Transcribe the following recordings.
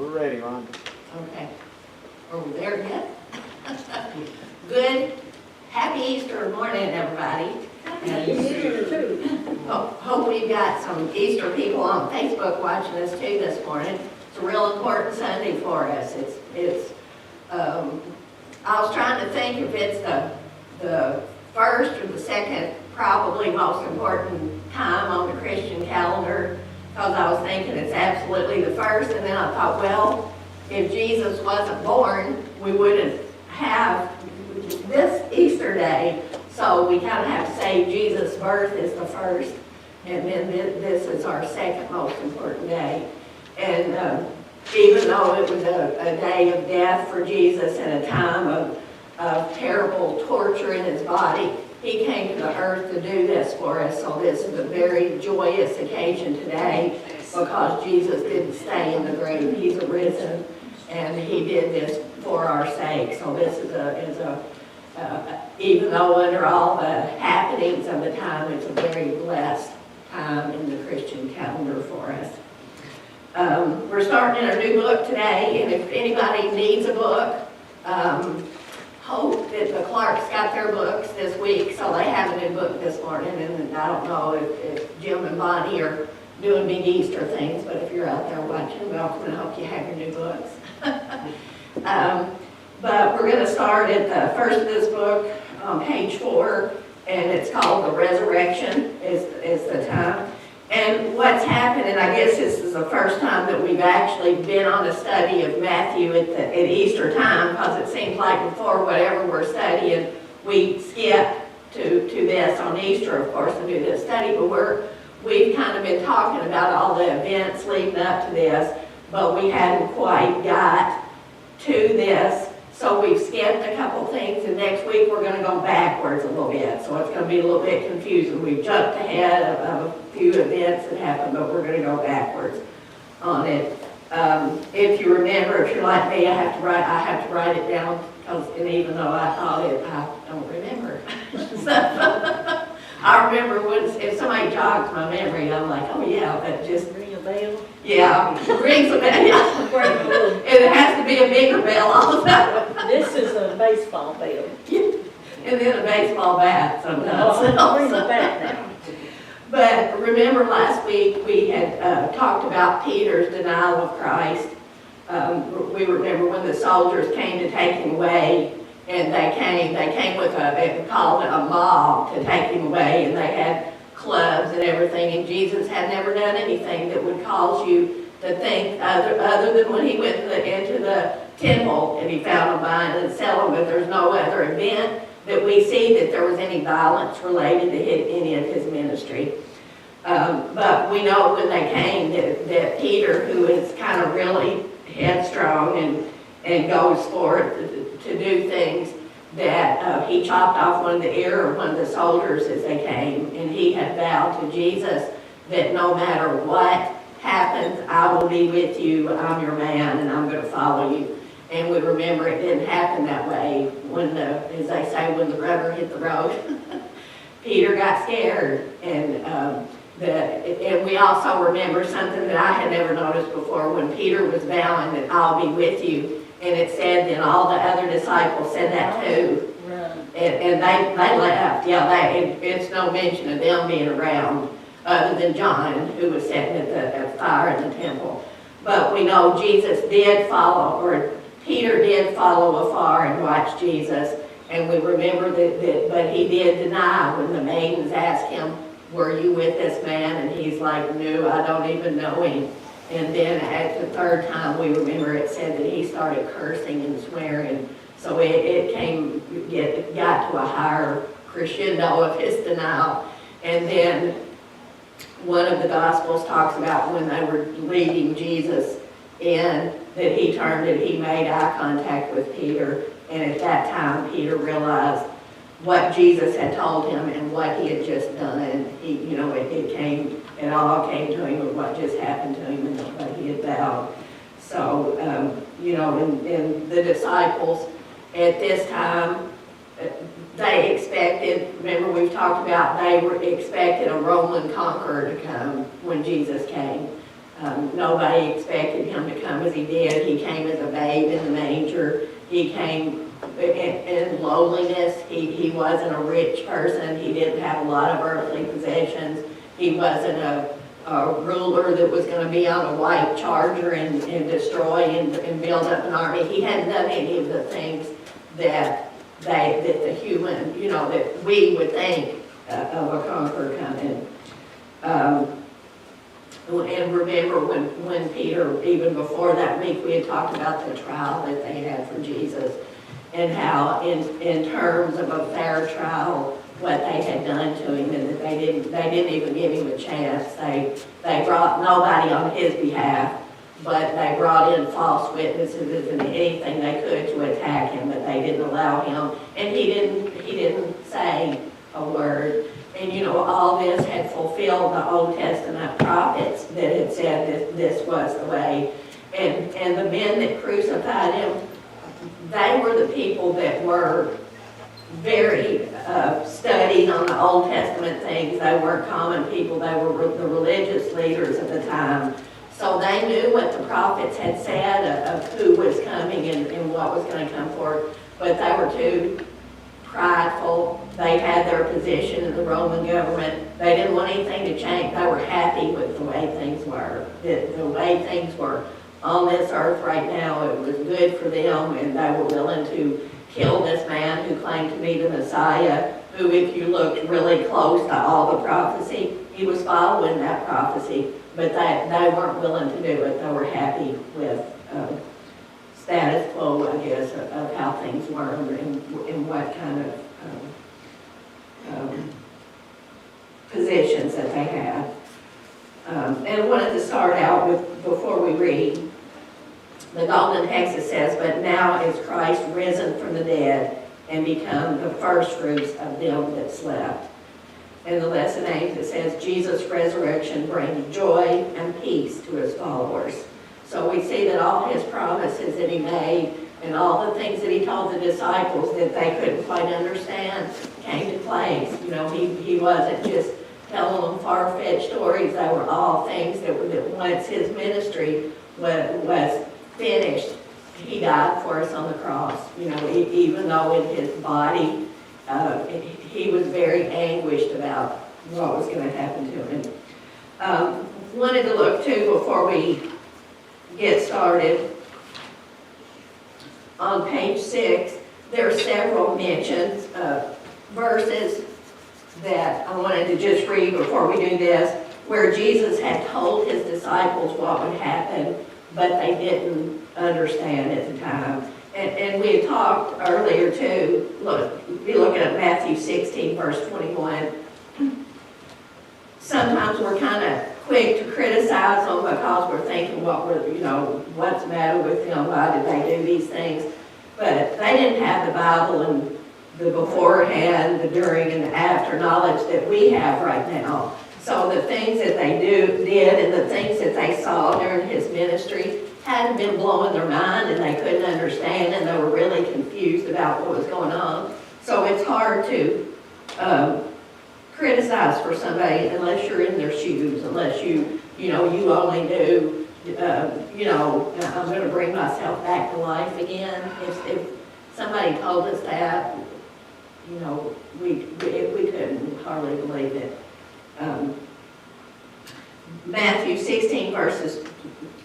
We're ready, Rhonda. Okay. Are we there yet? Good. Happy Easter morning, everybody. Happy Easter too. Hope we've got some Easter people on Facebook watching us too this morning. It's a real important Sunday for us. I was trying to think if it's the first or the second probably most important time on the Christian calendar, because I was thinking it's absolutely the first, and then I thought, well, if Jesus wasn't born, we wouldn't have this Easter day, so we kind of have to say Jesus' birth is the first, and then this is our second most important day. And even though it was a day of death for Jesus and a time of terrible torture in his body, he came to the earth to do this for us. So this is a very joyous occasion today, because Jesus didn't stay in the grave. He's arisen, and he did this for our sake. So this is even though under all the happenings of the time, it's a very blessed time in the Christian calendar for us. We're starting in a new book today, and if anybody needs a book, hope that the Clarks got their books this week, so they have a new book this morning, and I don't know if Jim and Bonnie are doing big Easter things, but if you're out there watching, welcome, and hope you have your new books. But we're going to start at the first of this book on page 4, and it's called The Resurrection is the time. And what's happened, and I guess this is the first time that we've actually been on a study of Matthew at Easter time, because it seems like before whatever we're studying, we skip to this on Easter, of course, and do this study, but we've kind of been talking about all the events leading up to this, but we hadn't quite got to this. So we've skipped a couple things, and next week we're going to go backwards a little bit. So it's going to be a little bit confusing. We've jumped ahead of a few events that happened, but we're going to go backwards on it. If you remember, if you're like me, I have to write it down, and even though I thought it, I don't remember. So I remember if somebody jogs my memory, I'm like, oh yeah, that just Ring a bell. Yeah, rings a bell. It has to be a bigger bell all the time. This is a baseball bell. And then a baseball bat sometimes. Ring the bat now. But remember last week we had talked about Peter's denial of Christ. We remember when the soldiers came to take him away, and they came with they called it a mob to take him away, and they had clubs and everything, and Jesus had never done anything that would cause you to think other than when he went into the temple and he found them buying and selling, but there's no other event that we see that there was any violence related to any of his ministry. But we know when they came that Peter, who is kind of really headstrong and goes for it to do things, that he chopped off one of the ear of one of the soldiers as they came, and he had vowed to Jesus that no matter what happens, I will be with you, I'm your man, and I'm going to follow you. And we remember it didn't happen that way. As they say, when the rubber hit the road, Peter got scared, and we also remember something that I had never noticed before, when Peter was vowing that I'll be with you. And it said, then all the other disciples said that too. Right. And they left. Yeah, it's no mention of them being around, other than John, who was sitting at the fire in the temple. But we know Jesus did follow, or Peter did follow afar and watch Jesus. And we remember but he did deny when the maidens asked him, were you with this man? And he's like, no, I don't even know him. And then at the third time, we remember it said that he started cursing and swearing. So it got to a higher crescendo of his denial. And then one of the Gospels talks about when they were leading Jesus in, that he turned and he made eye contact with Peter. And at that time, Peter realized what Jesus had told him and what he had just done. It all came to him of what just happened to him and what he had vowed. So, and the disciples at this time, they expected, remember we've talked about, they were expected a Roman conqueror to come when Jesus came. Nobody expected him to come as he did. He came as a babe in the manger. He came in lowliness. He wasn't a rich person. He didn't have a lot of earthly possessions. He wasn't a ruler that was going to be on a white charger and destroy and build up an army. He hadn't done any of the things that the human, that we would think of a conqueror coming. And remember when Peter, even before that week, we had talked about the trial that they had for Jesus and how in terms of a fair trial, what they had done to him, and that they didn't even give him a chance. They brought nobody on his behalf, but they brought in false witnesses and anything they could to attack him, but they didn't allow him, and he didn't say a word. And all this had fulfilled the Old Testament prophets that had said that this was the way. And the men that crucified him, they were the people that were very studied on the Old Testament things. They weren't common people. They were the religious leaders of the time. So they knew what the prophets had said of who was coming and what was going to come forth. But they were too prideful. They had their position in the Roman government. They didn't want anything to change. They were happy with the way things were. The way things were on this earth right now, it was good for them, and they were willing to kill this man who claimed to be the Messiah, who, if you looked really close to all the prophecy, he was following that prophecy, but they weren't willing to do it. They were happy with status quo, I guess, of how things were and what kind of positions that they had. And I wanted to start out with, before we read, the Golden Text says, "But now is Christ risen from the dead and become the first fruits of them that slept." And the lesson aims, it says, Jesus' resurrection brings joy and peace to his followers. So we see that all his promises that he made and all the things that he told the disciples that they couldn't quite understand came to place. He wasn't just telling them far-fetched stories. They were all things that once his ministry was finished, he died for us on the cross. Even though in his body he was very anguished about what was going to happen to him. Wanted to look too, before we get started, on page 6, there are several mentions of verses that I wanted to just read before we do this, where Jesus had told his disciples what would happen, but they didn't understand at the time. And we had talked earlier too, be looking at Matthew 16, verse 21. Sometimes we're kind of quick to criticize them because we're thinking what's the matter with them, why did they do these things? But they didn't have the Bible and the beforehand, the during, and the after knowledge that we have right now. So the things that they did and the things that they saw during his ministry hadn't been blowing their mind, and they couldn't understand, and they were really confused about what was going on. So it's hard to criticize for somebody unless you're in their shoes, unless you only do, I'm going to bring myself back to life again. If somebody told us that, we couldn't hardly believe it. Matthew 16, verses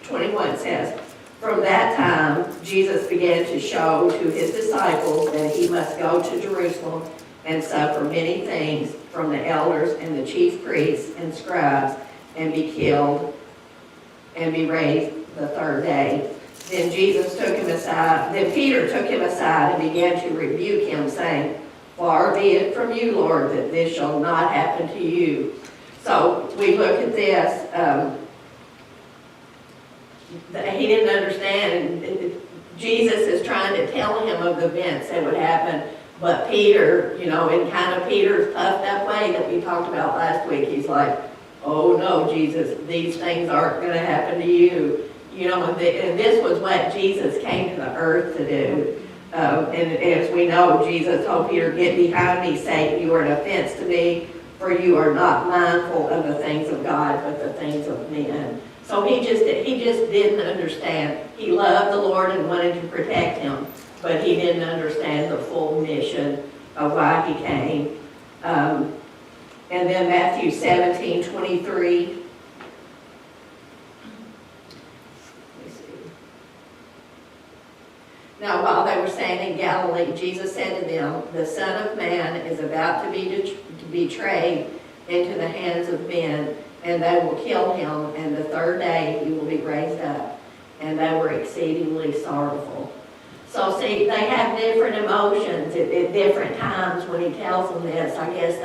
21 says, "From that time, Jesus began to show to his disciples that he must go to Jerusalem and suffer many things from the elders and the chief priests and scribes, and be killed and be raised the third day." Then Peter took him aside and began to rebuke him, saying, "Far be it from you, Lord, that this shall not happen to you." So we look at this. He didn't understand, and Jesus is trying to tell him of the events that would happen, but Peter, in kind of Peter's puffed up way that we talked about last week, he's like, "Oh no, Jesus, these things aren't going to happen to you." And this was what Jesus came to the earth to do. And as we know, Jesus told Peter, "Get behind me, Satan, you are an offense to me, for you are not mindful of the things of God, but the things of men." So he just didn't understand. He loved the Lord and wanted to protect him, but he didn't understand the full mission of why he came. And then Matthew 17:23. Let me see. Now, while they were staying in Galilee, Jesus said to them, "The Son of Man is about to be betrayed into the hands of men, and they will kill him, and the third day he will be raised up." And they were exceedingly sorrowful. So see, they have different emotions at different times when he tells them this. I guess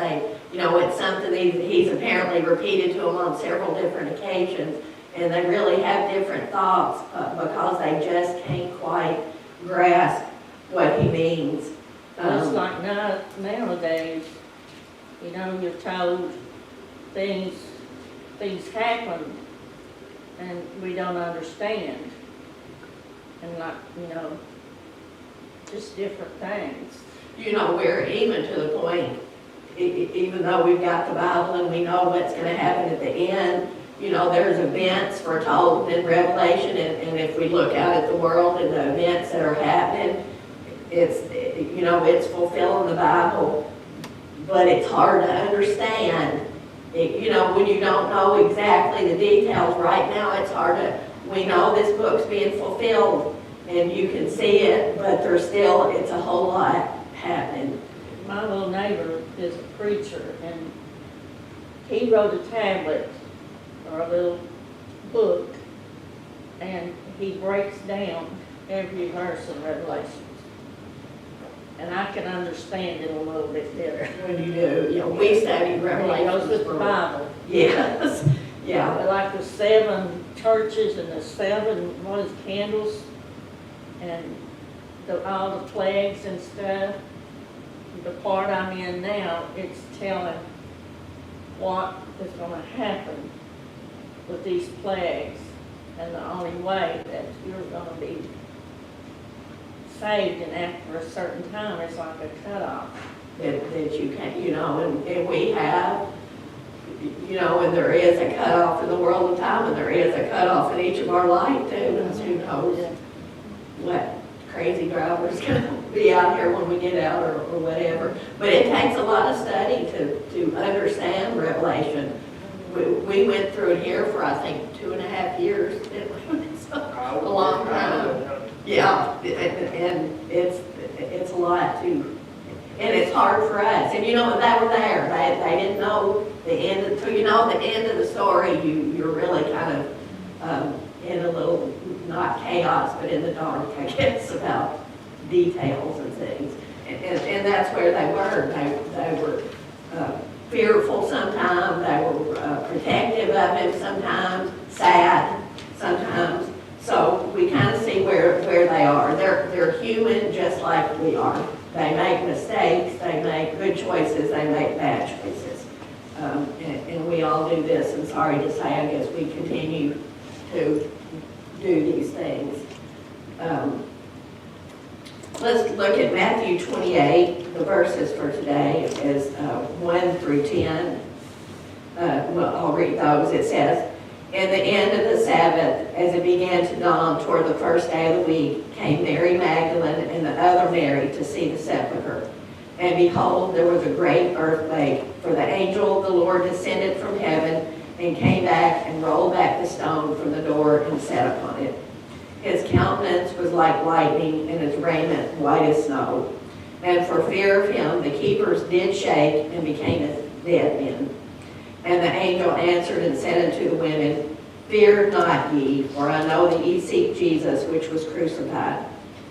it's something he's apparently repeated to them on several different occasions, and they really have different thoughts because they just can't quite grasp what he means. It's like nowadays, you're told things happen and we don't understand. And just different things. We're even to the point, even though we've got the Bible and we know what's going to happen at the end, there's events foretold in Revelation, and if we look out at the world and the events that are happening, it's fulfilling the Bible, but it's hard to understand. When you don't know exactly the details right now, it's hard we know this book's being fulfilled, and you can see it, but it's a whole lot happening. My little neighbor is a preacher, and he wrote a tablet or a little book, and he breaks down every verse in Revelation. And I can understand it a little bit better. When you do, we study Revelation. It goes with the Bible. Yes, yeah. But like the 7 churches and the 7, candles, and all the plagues and stuff. The part I'm in now, it's telling what is going to happen with these plagues, and the only way that you're going to be saved, and after a certain time, it's like a cutoff. That you can't, and we have, and there is a cutoff in the world of time, and there is a cutoff in each of our life too, and who knows what crazy driver's going to be out here when we get out or whatever. But it takes a lot of study to understand Revelation. We went through it here for, I think, 2.5 years. It's a long time. Yeah, and it's a lot too. And it's hard for us. And they were there. They didn't know the end until the end of the story. You're really kind of in a little, not chaos, but in the dark, I guess, about details and things. And that's where they were. They were fearful sometimes. They were protective of him sometimes, sad sometimes. So we kind of see where they are. They're human just like we are. They make mistakes, they make good choices, they make bad choices. And we all do this, and sorry to say, I guess we continue to do these things. Let's look at Matthew 28. The verses for today is 1 through 10. I'll read those. It says, "In the end of the Sabbath, as it began to dawn toward the first day of the week, came Mary Magdalene and the other Mary to see the sepulchre. And behold, there was a great earthquake, for the angel of the Lord descended from heaven and came back and rolled back the stone from the door and sat upon it. His countenance was like lightning, and his raiment white as snow. And for fear of him, the keepers did shake and became as dead men. And the angel answered and said unto the women, Fear not ye, for I know that ye seek Jesus, which was crucified.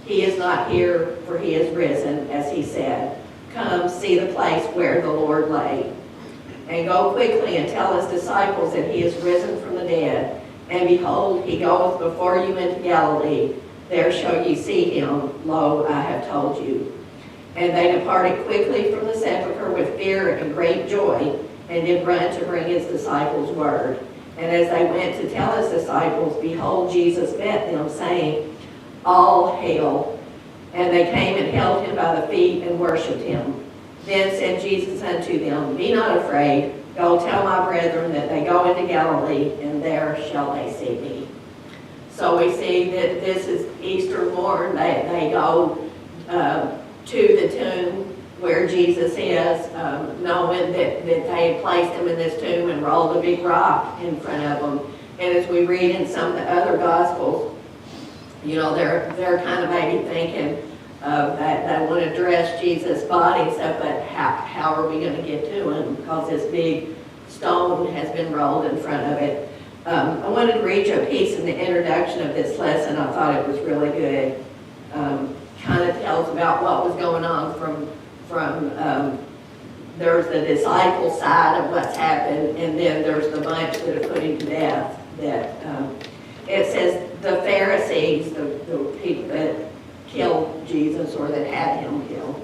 He is not here, for he is risen, as he said. Come, see the place where the Lord lay. And go quickly and tell his disciples that he is risen from the dead. And behold, he goeth before you into Galilee. There shall ye see him. Lo, I have told you. And they departed quickly from the sepulchre with fear and great joy, and did run to bring his disciples word. And as they went to tell his disciples, behold, Jesus met them, saying, All hail. And they came and held him by the feet and worshipped him. Then said Jesus unto them, Be not afraid, Go tell my brethren that they go into Galilee, and there shall they see me. So we see that this is Easter morn. They go to the tomb where Jesus is, knowing that they had placed him in this tomb and rolled a big rock in front of them. And as we read in some of the other Gospels, you know, they're kind of maybe thinking that they want to dress Jesus' body and stuff, but how are we going to get to him? Because this big stone has been rolled in front of it. I wanted to read you a piece in the introduction of this lesson. I thought it was really good. Kind of tells about what was going on from there's the disciple side of what's happened, and then there's the bunch that are put him to death. That it says the Pharisees, the people that killed Jesus or that had him killed.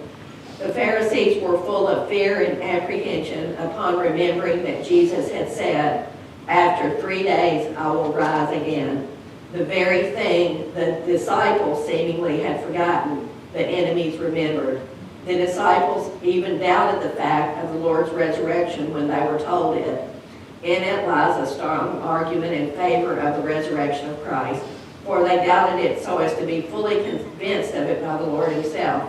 The Pharisees were full of fear and apprehension upon remembering that Jesus had said, "After 3 days I will rise again." The very thing the disciples seemingly had forgotten, the enemies remembered. The disciples even doubted the fact of the Lord's resurrection when they were told it. In it lies a strong argument in favor of the resurrection of Christ, for they doubted it so as to be fully convinced of it by the Lord himself.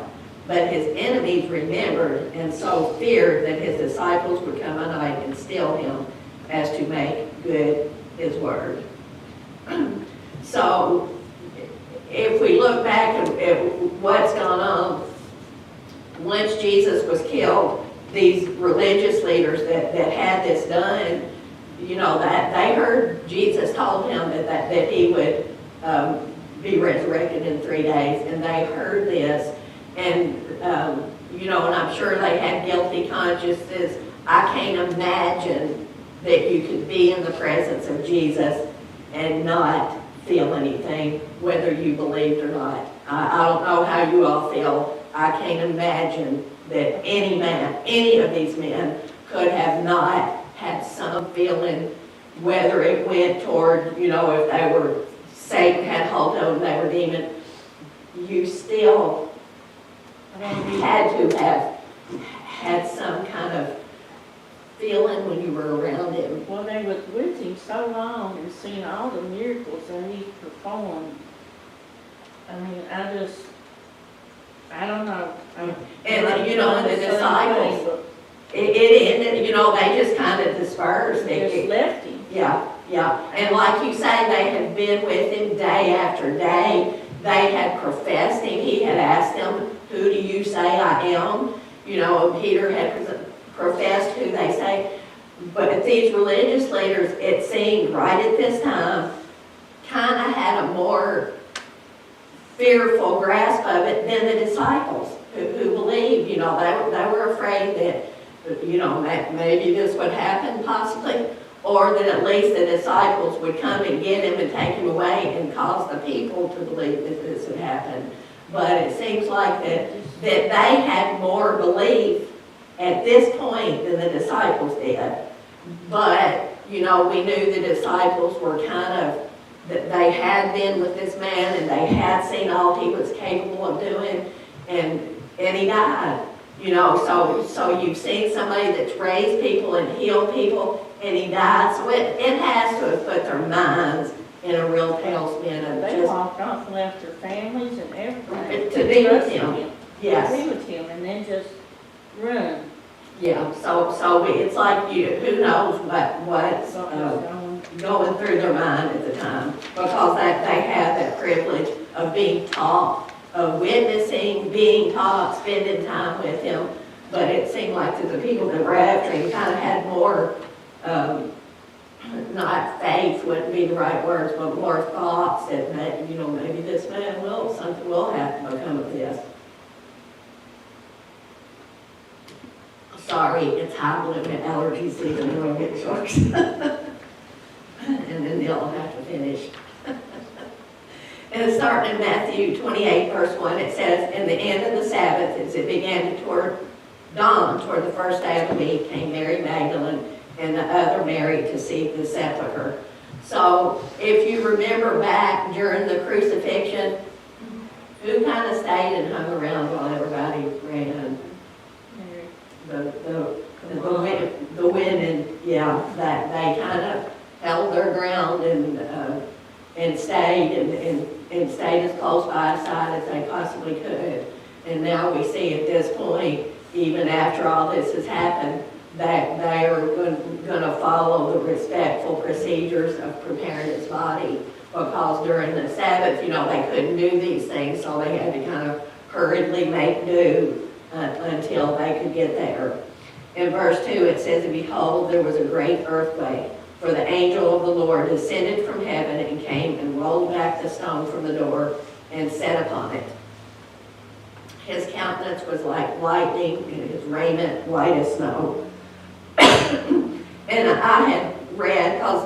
But his enemies remembered and so feared that his disciples would come at night and steal him, as to make good his word. So, if we look back at what's gone on, once Jesus was killed, these religious leaders that had this done, you know, that they heard Jesus told him that he would be resurrected in 3 days, and they heard this, and you know, and I'm sure they had guilty consciences. I can't imagine that you could be in the presence of Jesus and not feel anything, whether you believed or not. I don't know how you all feel. I can't imagine that any of these men could have not had some feeling, whether it went toward, you know, if they were, Satan had hold of them, they were demon. You still had to have had some kind of feeling when you were around him. Well, they was with him so long and seen all the miracles that he performed. I mean, I don't know. And, you know, and the disciples, it ended, you know, they just kind of dispersed. They just left him. Yeah. And like you say, they had been with him day after day. They had professed him. He had asked them, "Who do you say I am?" You know, Peter had professed who they say. But these religious leaders, it seemed right at this time, kind of had a more fearful grasp of it than the disciples who believed. You know, they were afraid that, you know, maybe this would happen possibly, or that at least the disciples would come and get him and take him away and cause the people to believe that this would happen. But it seems like that they had more belief at this point than the disciples did. But, you know, we knew the disciples were kind of, that they had been with this man and they had seen all he was capable of doing, and he died. You know, so you've seen somebody that's raised people and healed people, and he died. So it has to have put their minds in a real tailspin of They just walked off and left their families and everything. to be with Trusted him. Yes. To be with him, and then just run. Yeah. It's like who knows what's going through their mind at the time, because they had that privilege of being taught, of witnessing, being taught, spending time with him. But it seemed like that the people that were after him kind of had more, not faith wouldn't be the right words, but more thoughts that, you know, maybe this man something will happen become of this. Sorry, it's high blood and allergy season, and I'll get sharks. And then they'll have to finish. And starting in Matthew 28, verse 1, it says, "In the end of the Sabbath, as it began to dawn toward the first day of the week, came Mary Magdalene and the other Mary to see the sepulchre." So, if you remember back during the crucifixion, who kind of stayed and hung around while everybody ran? The the women, yeah, that they kind of held their ground and stayed and stayed as close by his side as they possibly could. And now we see at this point, even after all this has happened, that they are going to follow the respectful procedures of preparing his body, because during the Sabbath, they couldn't do these things, so they had to kind of hurriedly make do until they could get there. In verse 2, it says, "And behold, there was a great earthquake, for the angel of the Lord descended from heaven and came and rolled back the stone from the door and sat upon it. His countenance was like lightning, and his raiment white as snow." And I had read, because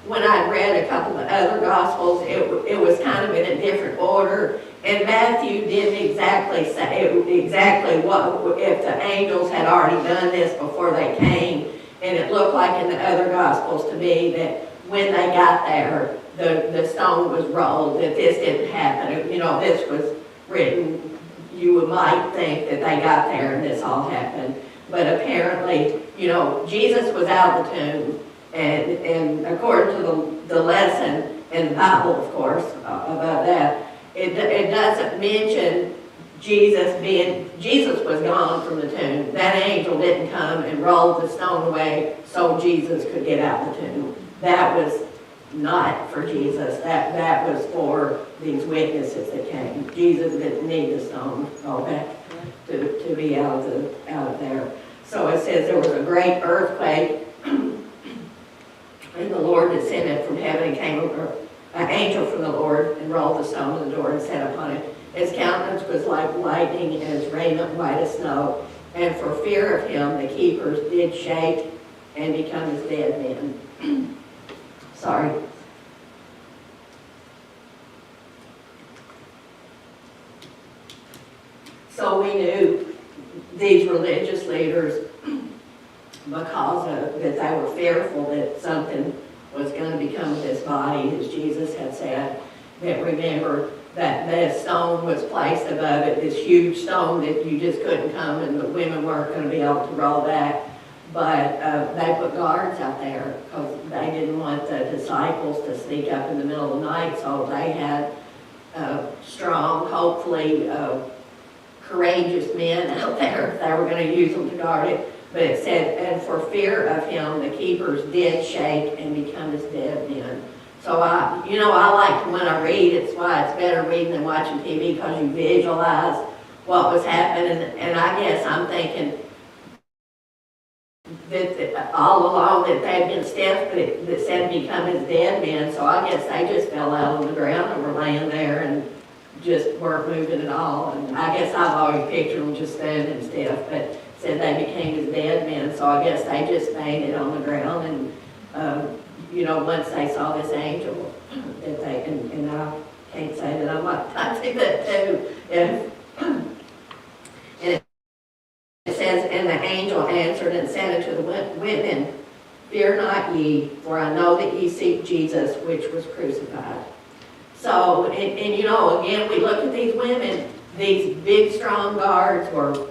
when I read a couple of other Gospels, it was kind of in a different order. And Matthew didn't exactly say what, if the angels had already done this before they came. And it looked like in the other Gospels to me that when they got there, the stone was rolled, that this didn't happen. This was written, you might think that they got there and this all happened. But apparently, Jesus was out of the tomb. And according to the lesson in the Bible, of course, about that, it doesn't mention Jesus was gone from the tomb. That angel didn't come and roll the stone away so Jesus could get out of the tomb. That was not for Jesus. That was for these witnesses that came. Jesus didn't need the stone rolled back to be out of there. So it says there was a great earthquake, and the Lord descended from heaven and came over, an angel from the Lord, and rolled the stone of the door and sat upon it. His countenance was like lightning, and his raiment white as snow. And for fear of him, the keepers did shake and become as dead men. Sorry. So we knew these religious leaders, because that they were fearful that something was going to become of this body, as Jesus had said, that remember that this stone was placed above it, this huge stone that you just couldn't come and the women weren't going to be able to roll back. But they put guards out there because they didn't want the disciples to sneak up in the middle of the night, so they had strong, hopefully courageous men out there if they were going to use them to guard it. But it said, and for fear of him, the keepers did shake and become as dead men. So I like when I read, it's why it's better reading than watching TV, because you visualize what was happening. And I guess I'm thinking that all along that they'd been stiff, but it said become as dead men. So I guess they just fell out on the ground and were laying there and just weren't moving at all. And I guess I've always pictured them just standing stiff, but said they became as dead men. So I guess they just fainted on the ground. And once they saw this angel, that they and I can't say that I think that too. And it says, and the angel answered and said unto the women, "Fear not ye, for I know that ye seek Jesus, which was crucified." So, and again, we look at these women, these big, strong guards were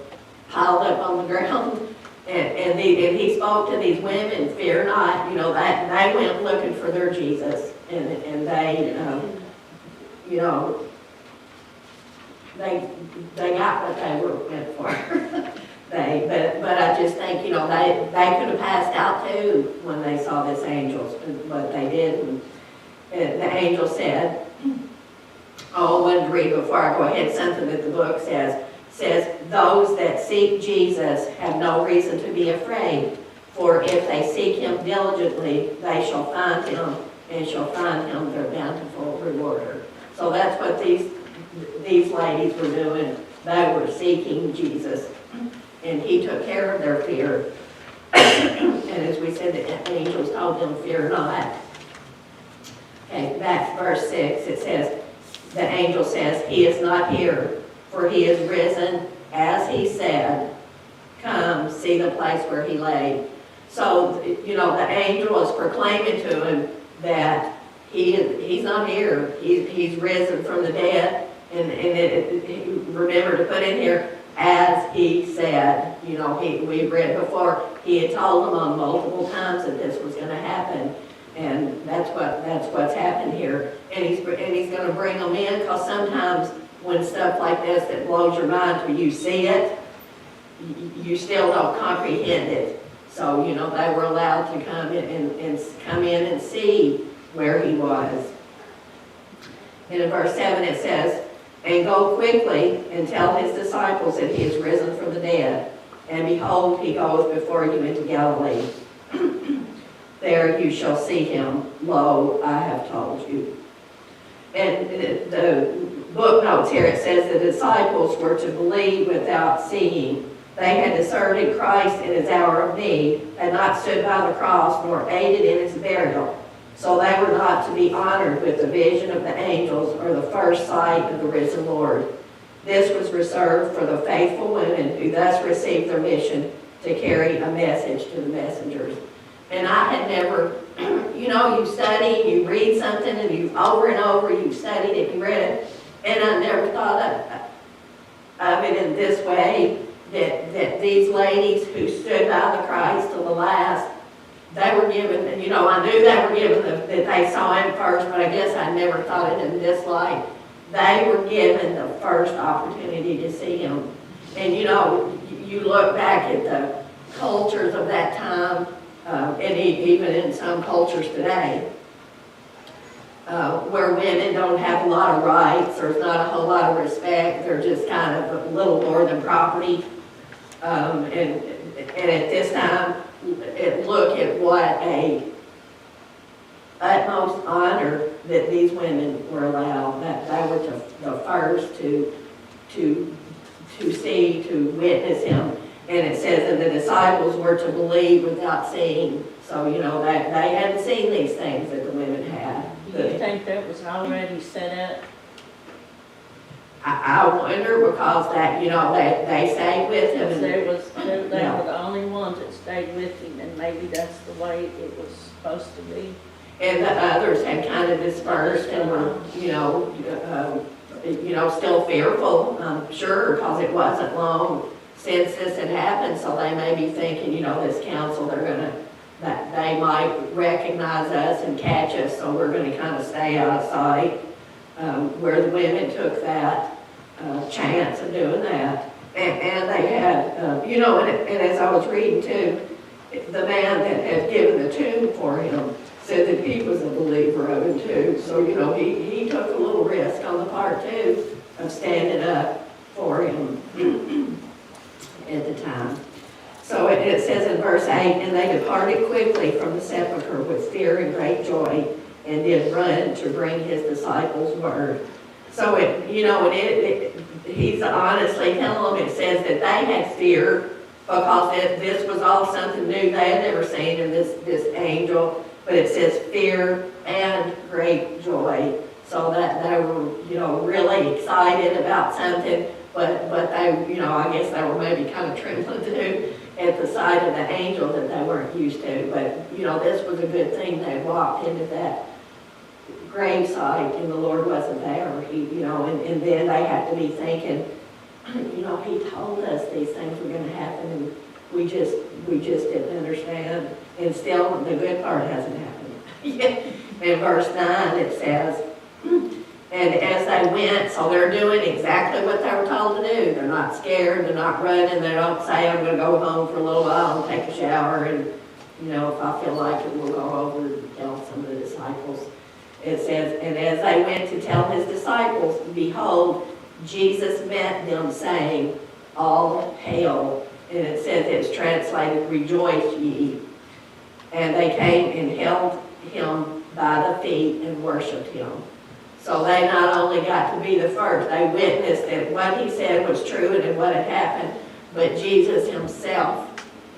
piled up on the ground, and he spoke to these women, "Fear not," that they went looking for their Jesus, and they, they got what they were meant for. But I just think, they could have passed out too when they saw this angel, but they didn't. And the angel said, I wanted to read before I go ahead something that the book says, "Those that seek Jesus have no reason to be afraid, for if they seek him diligently, they shall find him, and shall find him their bountiful rewarder." So that's what these ladies were doing. They were seeking Jesus, and he took care of their fear. And as we said, the angels told them, "Fear not." Okay, back to verse 6, it says, the angel says, "He is not here, for he is risen, as he said. Come, see the place where he lay." So, the angel is proclaiming to him that he's not here. He's risen from the dead. And remember to put in here, as he said. You know, we read before, he had told them on multiple times that this was gonna happen. And that's what's happened here. And he's gonna bring them in, because sometimes when stuff like this that blows your mind till you see it, you still don't comprehend it. So, you know, they were allowed to come in and see where he was. And in verse 7 it says, "And go quickly and tell his disciples that he is risen from the dead. And behold, he goes before you into Galilee. There you shall see him. Lo, I have told you." And the book notes here, it says the disciples were to believe without seeing. They had deserted Christ in his hour of need, had not stood by the cross, nor aided in his burial. So they were not to be honored with the vision of the angels or the first sight of the risen Lord. This was reserved for the faithful women who thus received their mission to carry a message to the messengers. And I had never, you know, you study, you read something, and you over and over, you studied it, you read it, and I never thought of it in this way, that these ladies who stood by the Christ till the last, they were given, and you know, I knew they were given, that they saw him first, but I guess I never thought it in this light. They were given the first opportunity to see him. And you know, you look back at the cultures of that time, and even in some cultures today, where women don't have a lot of rights, there's not a whole lot of respect, they're just kind of a little more than property. And at this time, look at what a utmost honor that these women were allowed, that they were the first to see, to witness him. And it says that the disciples were to believe without seeing. So, you know, they hadn't seen these things that the women had. Do you think that was already set up? I wonder, because that, you know, they stayed with him. Because they Yeah. were the only ones that stayed with him, and maybe that's the way it was supposed to be. And the others had kind of dispersed and were, you know, still fearful, I'm sure, because it wasn't long since this had happened. So they may be thinking, you know, this council, that they might recognize us and catch us, so we're gonna kind of stay out of sight. Where the women took that chance of doing that. And they had, you know, and as I was reading too, the man that had given the tomb for him said that he was a believer of him too. So, you know, he took a little risk on the part too of standing up for him at the time. So it says in verse 8, "And they departed quickly from the sepulchre with fear and great joy, and did run to bring his disciples word." So he's honestly telling them, it says that they had fear because this was all something new they had never seen in this angel. But it says fear and great joy. So that they were, you know, really excited about something, but they, you know, I guess they were maybe kind of trembling too at the sight of the angel that they weren't used to. But, you know, this was a good thing. They walked into that gravesite and the Lord wasn't there. You know, and then they had to be thinking, you know, he told us these things were going to happen, and we just didn't understand. And still, the good part hasn't happened. In verse 9 it says, "And as they went," so they're doing exactly what they were told to do. They're not scared, they're not running, they don't say, "I'm going to go home for a little while and take a shower, and, you know, if I feel like it, we'll go over and tell some of the disciples." It says, "And as they went to tell his disciples, behold, Jesus met them, saying, All hail." And it says, it's translated, "Rejoice ye." And they came and held him by the feet and worshiped him. So they not only got to be the first, they witnessed that what he said was true and what had happened, but Jesus himself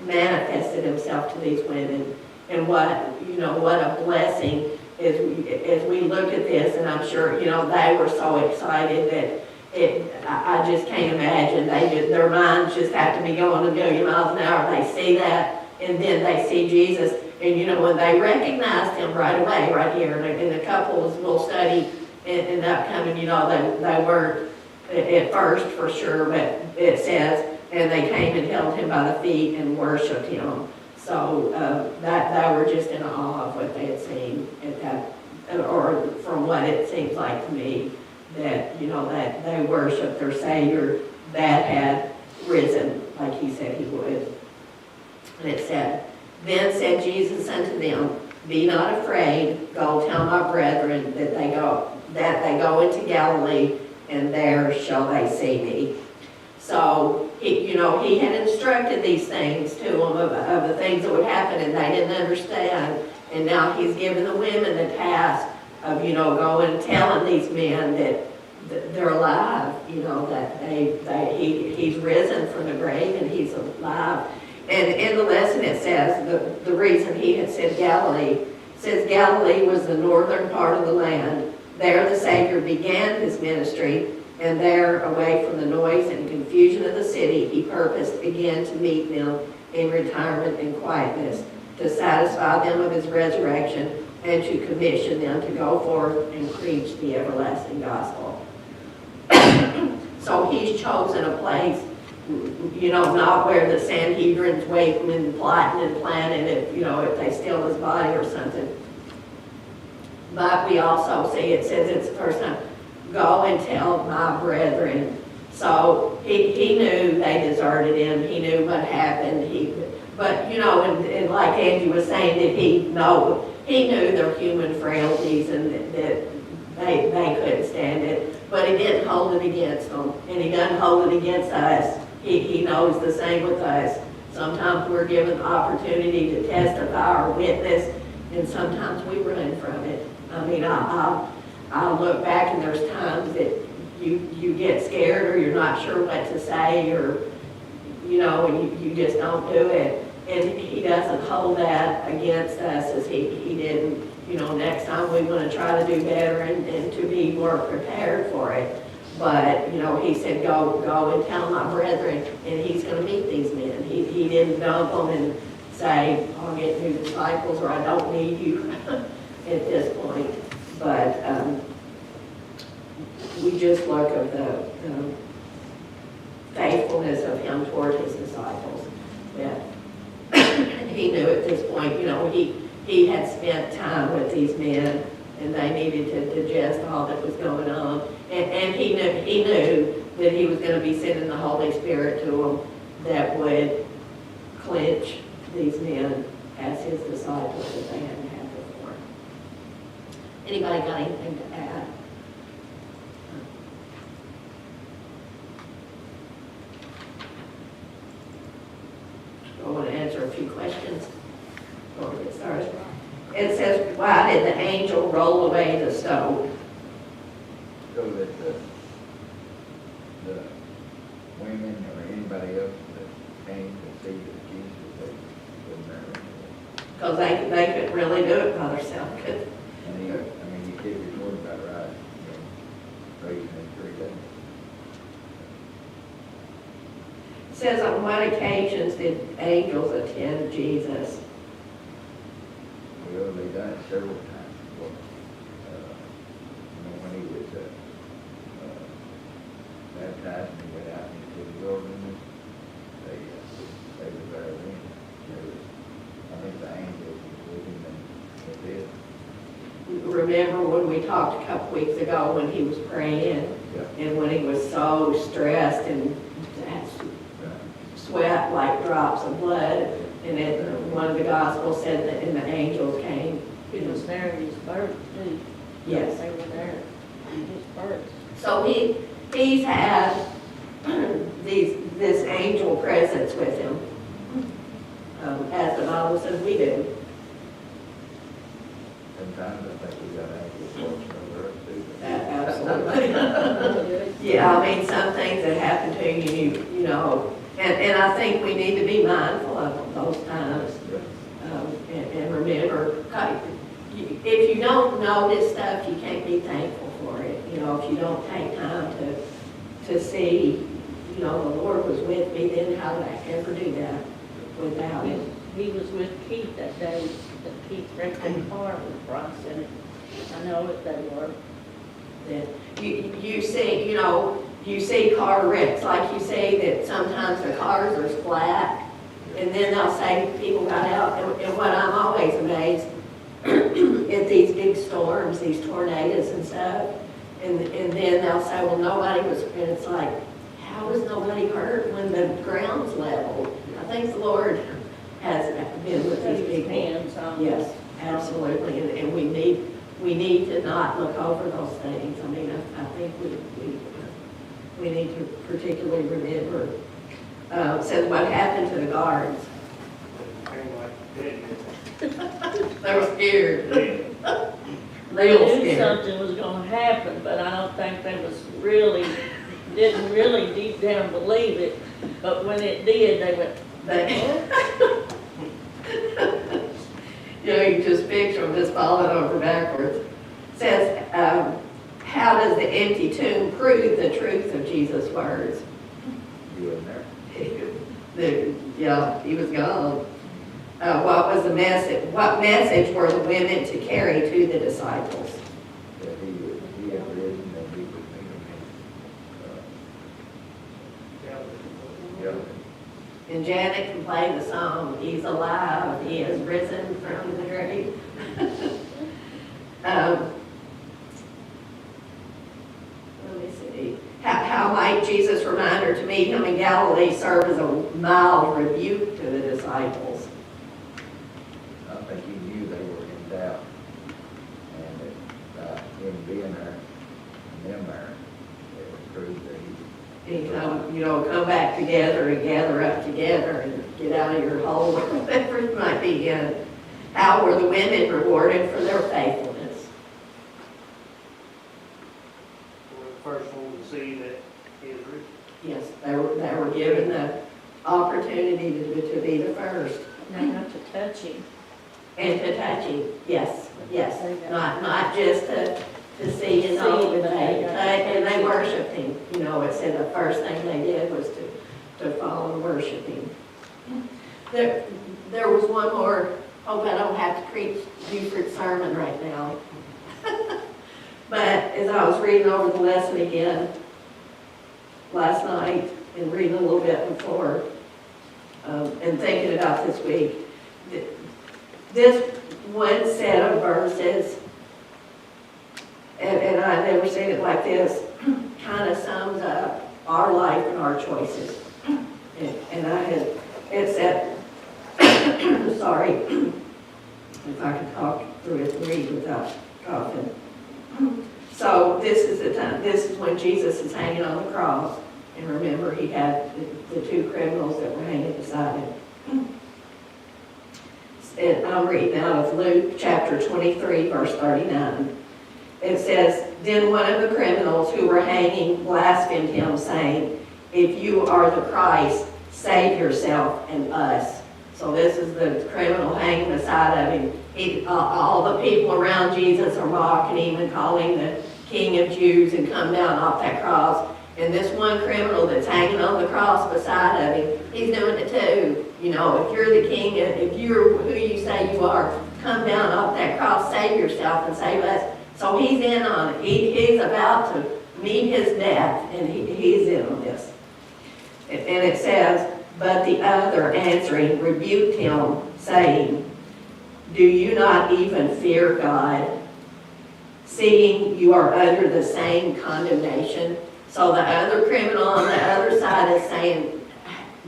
manifested himself to these women. And what a blessing as we look at this. And I'm sure, you know, they were so excited that I just can't imagine. Their minds just have to be going a million miles an hour. They see that, and then they see Jesus. And, you know, when they recognized him right away, right here, in the couples we'll study in the upcoming, you know, they weren't at first for sure, but it says, and they came and held him by the feet and worshiped him. So that they were just in awe of what they had seen at that, or from what it seems like to me, that, you know, that they worshiped their Savior that had risen, like he said he would. And it said, then said Jesus unto them, be not afraid, go tell my brethren that they go into Galilee, and there shall they see me. So, he had instructed these things to them of the things that would happen, and they didn't understand. And now he's given the women the task of, going and telling these men that they're alive, that he's risen from the grave and he's alive. And in the lesson it says, the reason he had said Galilee, says Galilee was the northern part of the land. There the Savior began his ministry, and there, away from the noise and confusion of the city, he purposed again to meet them in retirement and quietness, to satisfy them of his resurrection, and to commission them to go forth and preach the everlasting gospel. So he's chosen a place, not where the Sanhedrin's waiting and plotting and planning if they steal his body or something. But we also see it says it's the first time, go and tell my brethren. So he knew they deserted him. He knew what happened. And like Angie was saying, that he knew their human frailties and that they couldn't stand it. But he didn't hold it against them, and he doesn't hold it against us. He knows the same with us. Sometimes we're given the opportunity to testify or witness, and sometimes we run from it. I mean, I'll look back and there's times that you get scared or you're not sure what to say, or, and you just don't do it. And he doesn't hold that against us as he didn't. Next time we want to try to do better and to be more prepared for it. But, he said, go and tell my brethren, and he's going to meet these men. He didn't dump them and say, I'll get new disciples, or I don't need you at this point. But we just look at the faithfulness of him toward his disciples. That he knew at this point, he had spent time with these men, and they needed to digest all that was going on. And he knew that he was going to be sending the Holy Spirit to them that would clinch these men as his disciples that they hadn't had before. Anybody got anything to add? I want to answer a few questions before we get started. It says, why did the angel roll away the stone? So that the women or anybody else that came to see that Jesus, they wouldn't marry. Because they couldn't really do it by themselves, could they? And you keep your word about right, raising in 3 days. It says, on what occasions did angels attend Jesus? Well, they done it several times. Well, when he was baptized and he went out into the wilderness, they were there then. I think the angels was with him and did. Remember when we talked a couple weeks ago when he was praying, Yeah. and when he was so stressed and sweat like drops of blood, and one of the Gospels said that, and the angels came. He was there at his birth too. Yes. They were there at his birth. So he's had this angel presence with him, as the Bible says we do. Sometimes I think we got angels watching over us too. Absolutely. Yeah, I mean, some things that happen to you, and I think we need to be mindful of those times. And remember, if you don't know this stuff, you can't be thankful for it. If you don't take time to see, the Lord was with me, then how did I ever do that without him? He was with Keith that day, that Keith wrecked the car with Bryce in it. I know that they were. That you see, you see car wrecks, like you say that sometimes the cars are flat, and then they'll say people got out, and what I'm always amazed at these big storms, these tornadoes and stuff, and then they'll say, well, nobody was, and it's like, how was nobody hurt when the ground's level? I think the Lord has been with these people. Hands on. Yes, absolutely, and we need to not look over those things. I mean, I think we need to particularly remember, says what happened to the guards. They were scared. They Real knew scared. something was gonna happen, but I don't think they didn't really deep down believe it. But when it did, they went, You know, you just picture them just falling over backwards. Says, how does the empty tomb prove the truth of Jesus' words? You in there? Yeah, he was gone. What was the message? What message were the women to carry to the disciples? That he had risen and he would meet him in, And Janet can play the song, He's alive, He has risen from the grave. Let me see. How might Jesus' reminder to meet him in Galilee serve as a mild rebuke to the disciples? I think he knew they were in doubt. And that him being there and them there, it proved that he. Come back together and gather up together and get out of your hole, whatever it might be in. How were the women rewarded for their faithfulness? We're the first one to see that he is risen. Yes, they were given the opportunity to be the first. not to touch him. And to touch him, yes. Not just to see, but they worshiped him. It said the first thing they did was to fall and worship him. There was one more, hope I don't have to preach Buford's sermon right now. But as I was reading over the lesson again last night and reading a little bit before, and thinking about this week, this one set of verses, and I've never seen it like this, kind of sums up our life and our choices. And it said, sorry, if I could talk through it and read without coughing. So this is when Jesus is hanging on the cross. And remember, he had the two criminals that were hanging beside him. And I'm reading out of Luke chapter 23, verse 39. It says, then one of the criminals who were hanging blasphemed him, saying, if you are the Christ, save yourself and us. So this is the criminal hanging beside of him. All the people around Jesus are mocking him and calling the King of Jews and come down off that cross. And this one criminal that's hanging on the cross beside of him, he's doing it too. If you're the king, if you're who you say you are, come down off that cross, save yourself and save us. So he's in on it. He's about to meet his death, and he's in on this. And it says, but the other answering rebuked him, saying, do you not even fear God, seeing you are under the same condemnation? So the other criminal on the other side is saying,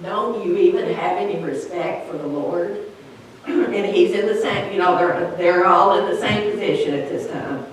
don't you even have any respect for the Lord? And he's in the same, they're all in the same position at this time.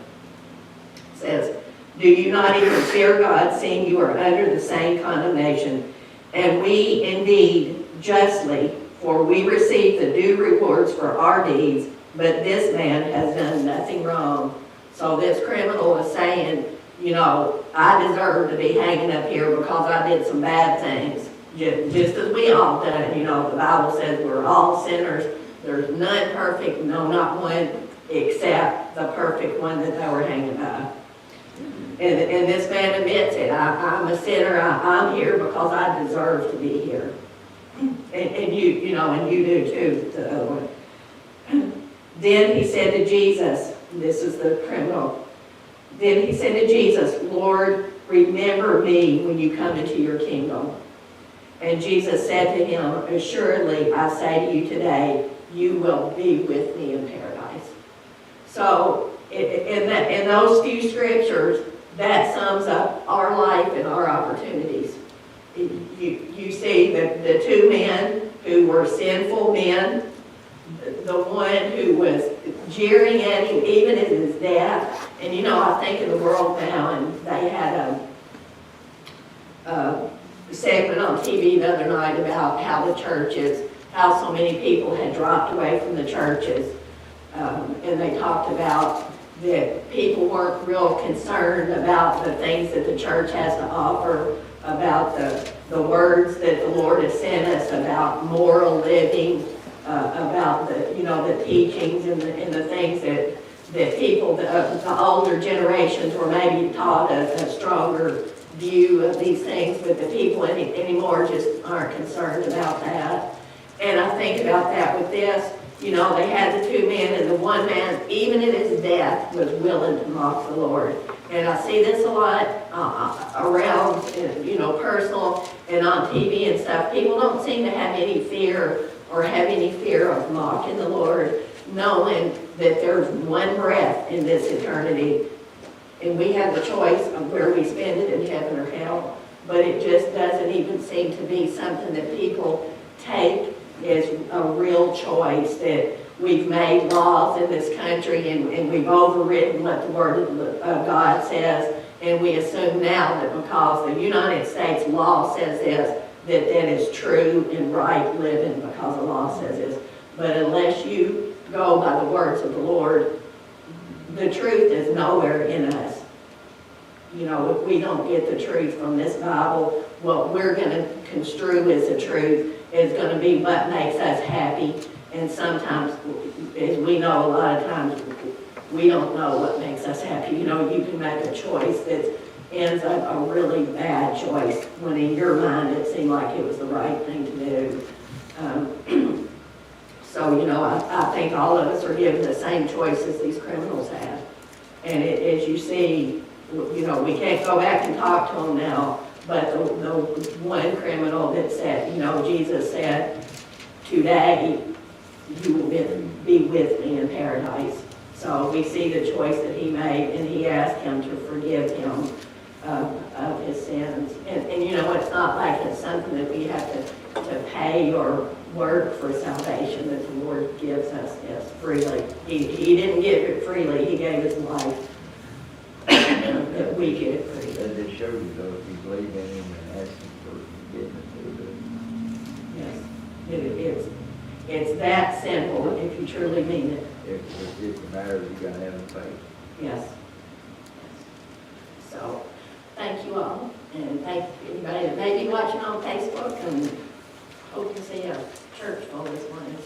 It says, do you not even fear God, seeing you are under the same condemnation? And we indeed justly, for we receive the due rewards for our deeds, but this man has done nothing wrong. So this criminal is saying, I deserve to be hanging up here because I did some bad things, just as we all done. The Bible says we're all sinners. There's none perfect, no, not one, except the perfect one that they were hanging by. And this man admits it. I'm a sinner. I'm here because I deserve to be here. And you do too, the other one. Then he said to Jesus, this is the criminal, then he said to Jesus, Lord, remember me when you come into your kingdom. And Jesus said to him, assuredly, I say to you today, you will be with me in paradise. So in those few scriptures, that sums up our life and our opportunities. You see the two men who were sinful men, the one who was jeering at him even in his death. And you know, I think in the world now, and they had a segment on TV the other night about how the churches, how so many people had dropped away from the churches. And they talked about that people weren't real concerned about the things that the church has to offer, about the words that the Lord has sent us, about moral living, about the teachings and the things that people, the older generations were maybe taught a stronger view of these things, but the people anymore just aren't concerned about that. And I think about that with this. You know, they had the two men, and the one man, even in his death, was willing to mock the Lord. And I see this a lot around, personal and on TV and stuff. People don't seem to have any fear of mocking the Lord, knowing that there's one breath in this eternity, and we have the choice of where we spend it in heaven or hell. But it just doesn't even seem to be something that people take as a real choice, that we've made laws in this country and we've overridden what the Word of God says, and we assume now that because the United States law says this, that is true and right living because the law says this. But unless you go by the words of the Lord, the truth is nowhere in us. You know, if we don't get the truth from this Bible, what we're going to construe as the truth is going to be what makes us happy. And sometimes, as we know, a lot of times we don't know what makes us happy. You know, you can make a choice that ends up a really bad choice when in your mind it seemed like it was the right thing to do. So, you know, I think all of us are given the same choices these criminals have. And as you see, you know, we can't go back and talk to them now, but the one criminal that said, you know, Jesus said, today you will be with me in paradise. So we see the choice that he made, and he asked him to forgive him of his sins. And you know, it's not like it's something that we have to pay or work for salvation, that the Lord gives us this freely. He didn't give it freely, he gave his life that we get it freely. That just shows you, though, if you believe in him and ask him for forgiveness, he'll do it. Yes, it's that simple if you truly mean it. If it matters, you gotta have the faith. Yes. So, thank you all, and thank anybody that may be watching on Facebook, and hope to see a church full this morning.